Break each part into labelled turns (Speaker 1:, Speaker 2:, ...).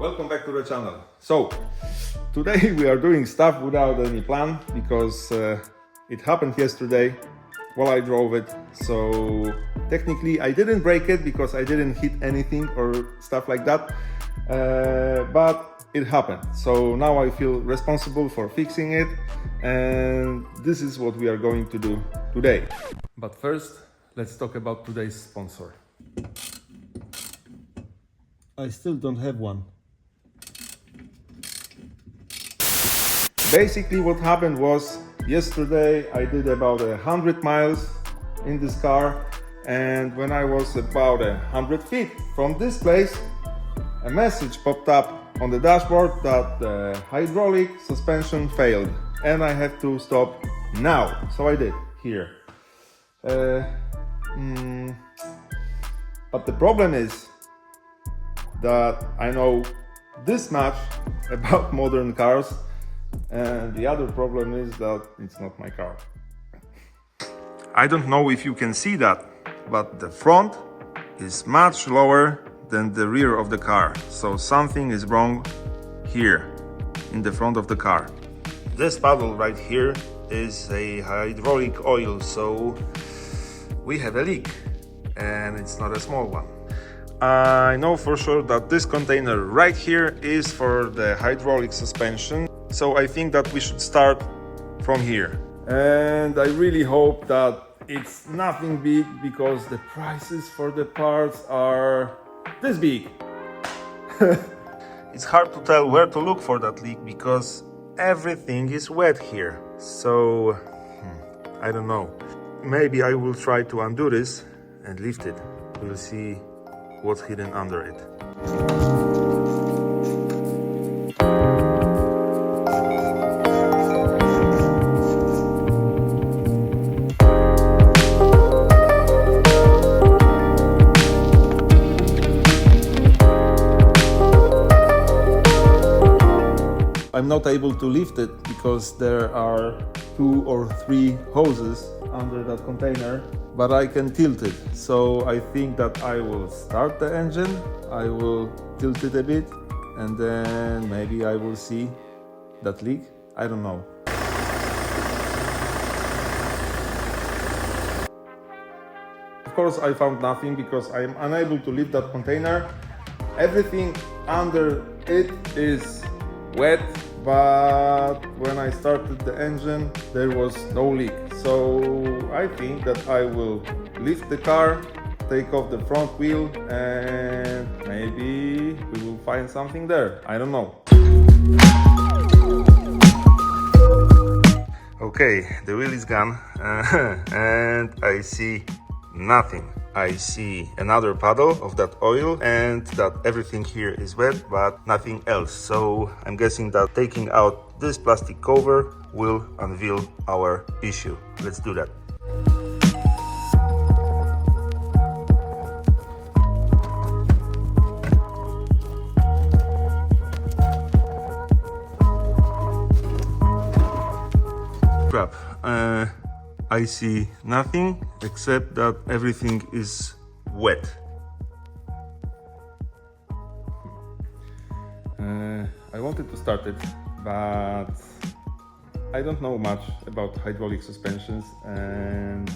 Speaker 1: Welcome back to the channel. So today we are doing stuff without any plan because it happened yesterday while I drove it. So technically I didn't break it because I didn't hit anything or stuff like that, but it happened. So now I feel responsible for fixing it, and this is what we are going to do today. But first, let's talk about today's sponsor. I still don't have one. Basically what happened was, yesterday I did about 100 miles in this car, and when I was about 100 feet from this place, a message popped up on the dashboard that the hydraulic suspension failed and I have to stop now. So I did here. But the problem is that I know this much about modern cars, and the other problem is that it's not my car. I don't know if you can see that, but the front is much lower than the rear of the car. So something is wrong here in the front of the car. This paddle right here is a hydraulic oil, so we have a leak, and it's not a small one. I know for sure that this container right here is for the hydraulic suspension, so I think that we should start from here. And I really hope that it's nothing big, because the prices for the parts are this big. It's hard to tell where to look for that leak because everything is wet here. So I don't know. Maybe I will try to undo this and lift it. We'll see what's hidden under it. I'm not able to lift it because there are 2 or 3 hoses under that container, but I can tilt it. So I think that I will start the engine, I will tilt it a bit, and then maybe I will see that leak. I don't know. Of course I found nothing because I am unable to lift that container. Everything under it is wet, but when I started the engine there was no leak. So I think that I will lift the car, take off the front wheel, and maybe we will find something there. I don't know. Okay, the wheel is gone and I see nothing. I see another puddle of that oil and that everything here is wet, but nothing else. So I'm guessing that taking out this plastic cover will unveil our issue. Let's do that. Crap. I see nothing except that everything is wet. I wanted to start it, but I don't know much about hydraulic suspensions, and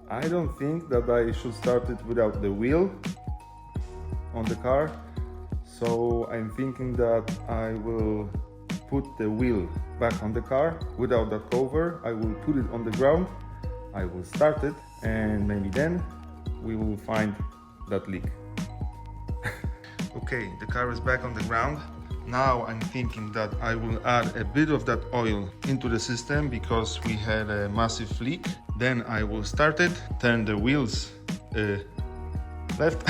Speaker 1: I don't think that I should start it without the wheel on the car. So I'm thinking that I will put the wheel back on the car without that cover. I will put it on the ground, I will start it, and maybe then we will find that leak. Okay, the car is back on the ground. Now I'm thinking that I will add a bit of that oil into the system because we had a massive leak. Then I will start it, turn the wheels left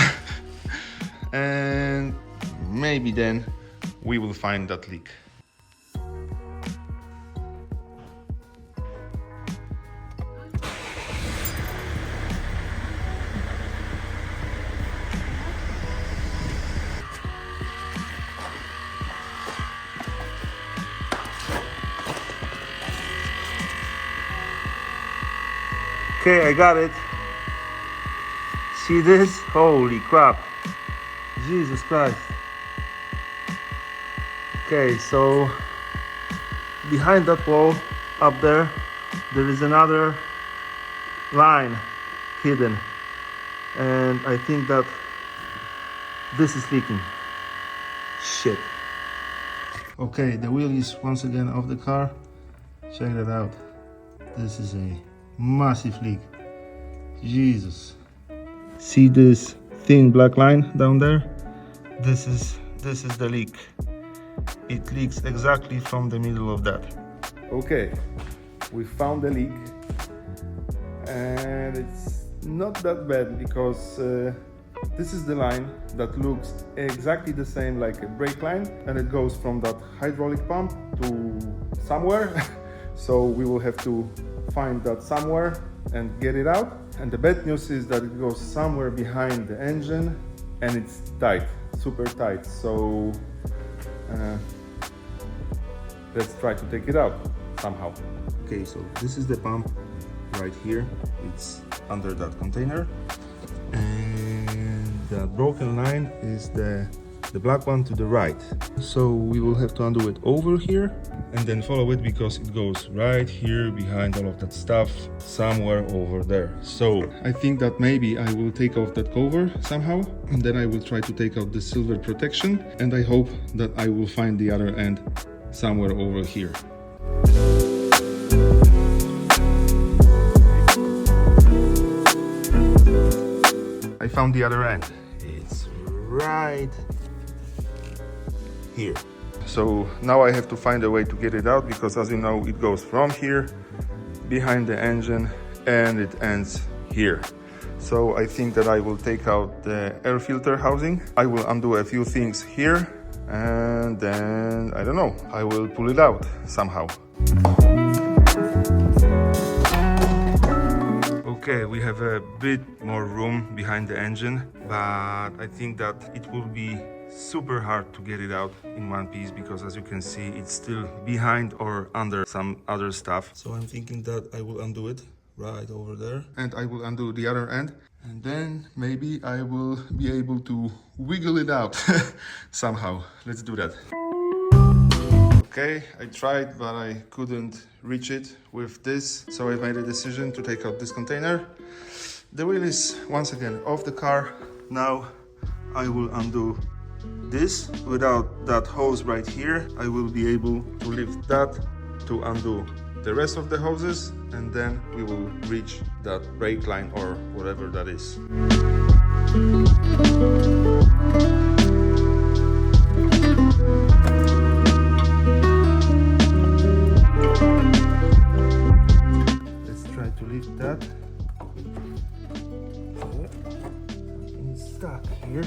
Speaker 1: and maybe then we will find that leak. Okay, I got it. See this? Holy crap. Jesus Christ. Okay, so behind that wall up there is another line hidden, and I think that this is leaking. Shit. Okay, the wheel is once again off the car. Check that out. This is a massive leak. Jesus. See this thin black line down there? This is the leak. It leaks exactly from the middle of that. Okay, we found the leak, and it's not that bad because this is the line that looks exactly the same like a brake line, and it goes from that hydraulic pump to somewhere. So we will have to find that somewhere and get it out. And the bad news is that it goes somewhere behind the engine, and it's tight, super tight. So let's try to take it out somehow. Okay, so this is the pump right here. It's under that container, and the broken line is the black one to the right. So we will have to undo it over here and then follow it, because it goes right here behind all of that stuff, somewhere over there. So I think that maybe I will take off that cover somehow, and then I will try to take out the silver protection, and I hope that I will find the other end somewhere over here. I found the other end. It's right here. So now I have to find a way to get it out, because as you know, it goes from here behind the engine and it ends here. So I think that I will take out the air filter housing. I will undo a few things here, and then I don't know, I will pull it out somehow. Okay, we have a bit more room behind the engine, but I think that it will be super hard to get it out in one piece, because as you can see, it's still behind or under some other stuff. So I'm thinking that I will undo it right over there, and I will undo the other end, and then maybe I will be able to wiggle it out somehow. Let's do that. Okay, I tried, but I couldn't reach it with this, so I made a decision to take out this container. The wheel is once again off the car. Now I will undo this. Without that hose right here, I will be able to lift that to undo the rest of the hoses, and then we will reach that brake line or whatever that is. Let's try to lift that. It's stuck here.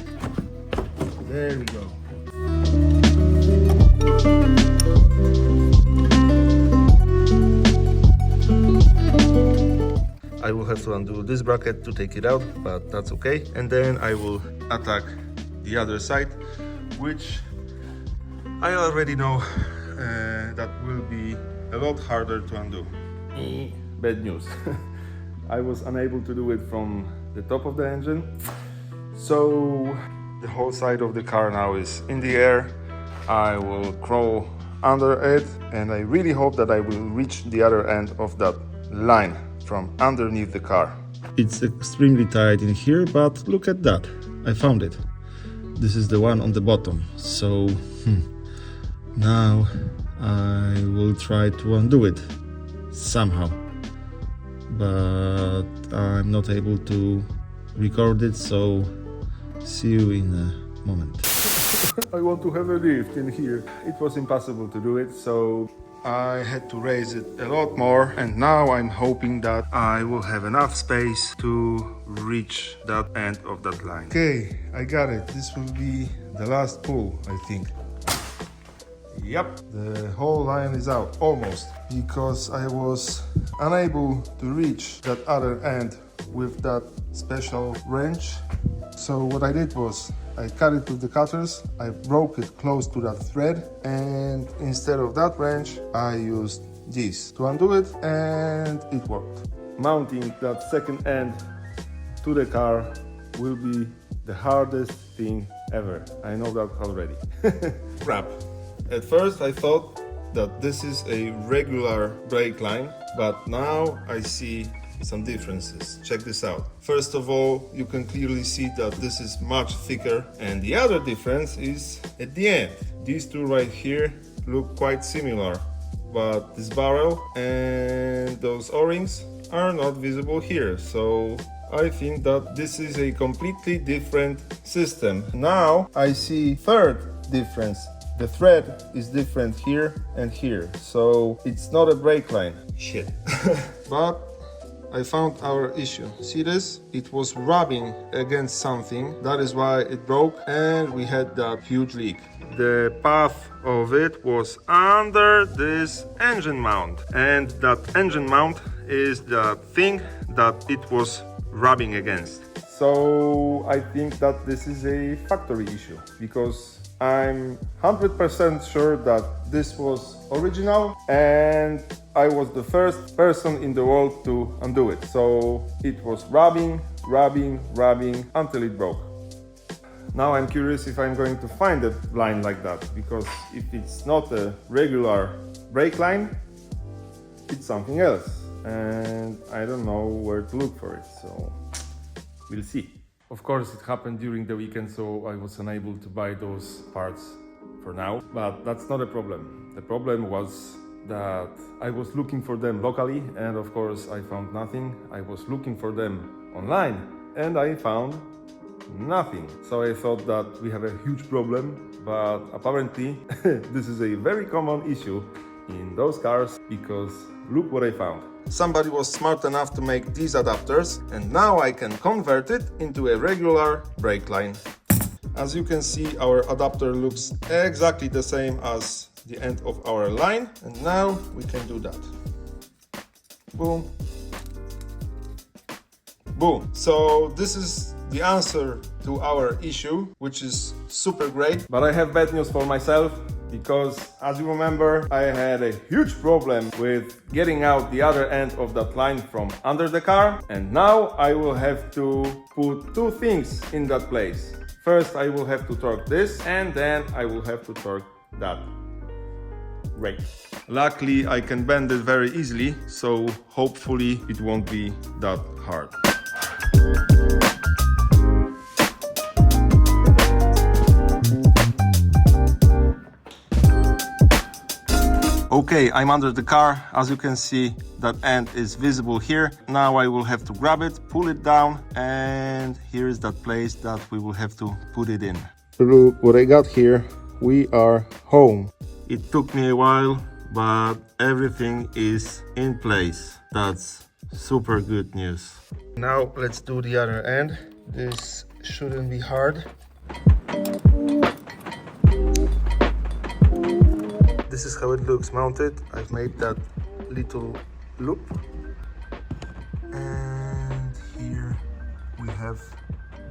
Speaker 1: There we go. I will have to undo this bracket to take it out, but that's okay. And then I will attack the other side, which I already know that will be a lot harder to undo. Bad news. I was unable to do it from the top of the engine. So the whole side of the car now is in the air. I will crawl under it, and I really hope that I will reach the other end of that line from underneath the car. It's extremely tight in here, but look at that. I found it. This is the one on the bottom. So now I will try to undo it somehow, but I'm not able to record it, so see you in a moment. I want to have a lift in here. It was impossible to do it, so I had to raise it a lot more, and now I'm hoping that I will have enough space to reach that end of that line. Okay, I got it. This will be the last pull, I think. Yep, the whole line is out, almost, because I was unable to reach that other end with that special wrench. So what I did was I cut it with the cutters, I broke it close to that thread, and instead of that wrench I used this to undo it, and it worked. Mounting that second end to the car will be the hardest thing ever. I know that already. Crap. At first I thought that this is a regular brake line, but now I see some differences. Check this out. First of all, you can clearly see that this is much thicker, and the other difference is at the end. These two right here look quite similar, but this barrel and those O-rings are not visible here, so I think that this is a completely different system. Now I see third difference. The thread is different here and here, so it's not a brake line. Shit. But I found our issue. See this? It was rubbing against something. That is why it broke, and we had that huge leak. The path of it was under this engine mount, and that engine mount is the thing that it was rubbing against. So I think that this is a factory issue, because I'm 100% sure that this was original, and I was the first person in the world to undo it. So it was rubbing until it broke. Now I'm curious if I'm going to find a line like that, because if it's not a regular brake line, it's something else, and I don't know where to look for it, so we'll see. Of course, it happened during the weekend, so I was unable to buy those parts for now, but that's not a problem. The problem was that I was looking for them locally, and of course I found nothing. I was looking for them online, and I found nothing. So I thought that we have a huge problem, but apparently this is a very common issue in those cars, because look what I found. Somebody was smart enough to make these adapters, and now I can convert it into a regular brake line. As you can see, our adapter looks exactly the same as the end of our line, and now we can do that. Boom. Boom. So this is the answer to our issue, which is super great. But I have bad news for myself, because as you remember, I had a huge problem with getting out the other end of that line from under the car, and now I will have to put two things in that place. First I will have to torque this, and then I will have to torque that rake. Luckily I can bend it very easily, so hopefully it won't be that hard. Okay, I'm under the car. As you can see, that end is visible here. Now I will have to grab it, pull it down, and here is that place that we will have to put it in. Look what I got here. We are home. It took me a while, but everything is in place. That's super good news. Now let's do the other end. This shouldn't be hard. This is how it looks mounted. I've made that little loop, and here we have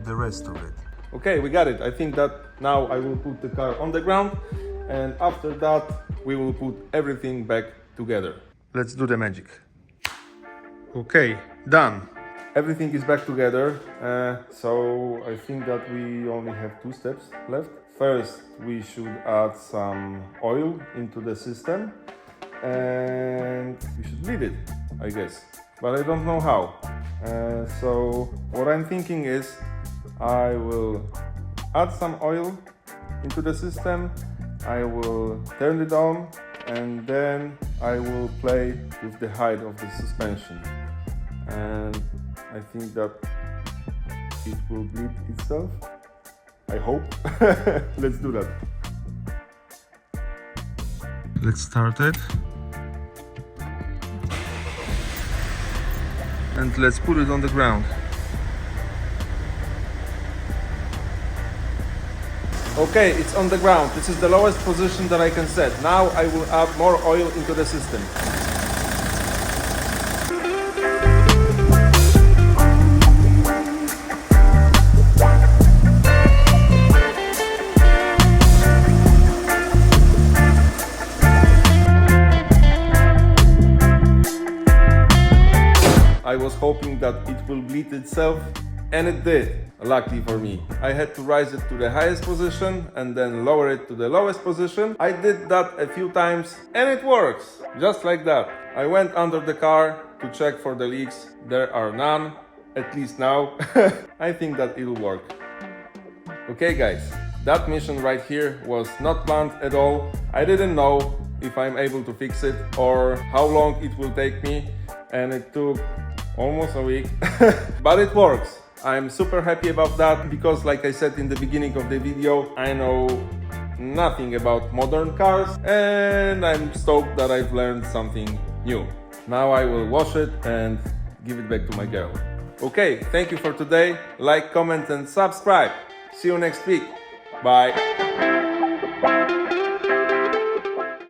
Speaker 1: the rest of it. Okay, we got it. I think that now I will put the car on the ground, and after that we will put everything back together. Let's do the magic. Okay, done. Everything is back together, so I think that we only have two steps left. First, we should add some oil into the system, and we should bleed it, I guess. But I don't know how. So what I'm thinking is I will add some oil into the system, I will turn it on, and then I will play with the height of the suspension. And I think that it will bleed itself. I hope. Let's do that. Let's start it. And let's put it on the ground. Okay, it's on the ground. This is the lowest position that I can set. Now I will add more oil into the system. I was hoping that it will bleed itself, And it did, luckily for me. I had to raise it to the highest position and then lower it to the lowest position. I did that a few times and it works, just like that. I went under the car to check for the leaks. There are none, at least now. I think that it'll work. Okay guys, that mission right here was not planned at all. I didn't know if I'm able to fix it or how long it will take me, and it took almost a week. But it works. I'm super happy about that because, like I said in the beginning of the video, I know nothing about modern cars and I'm stoked that I've learned something new. Now I will wash it and give it back to my girl. Okay, thank you for today. Like, comment and subscribe. See you next week. Bye.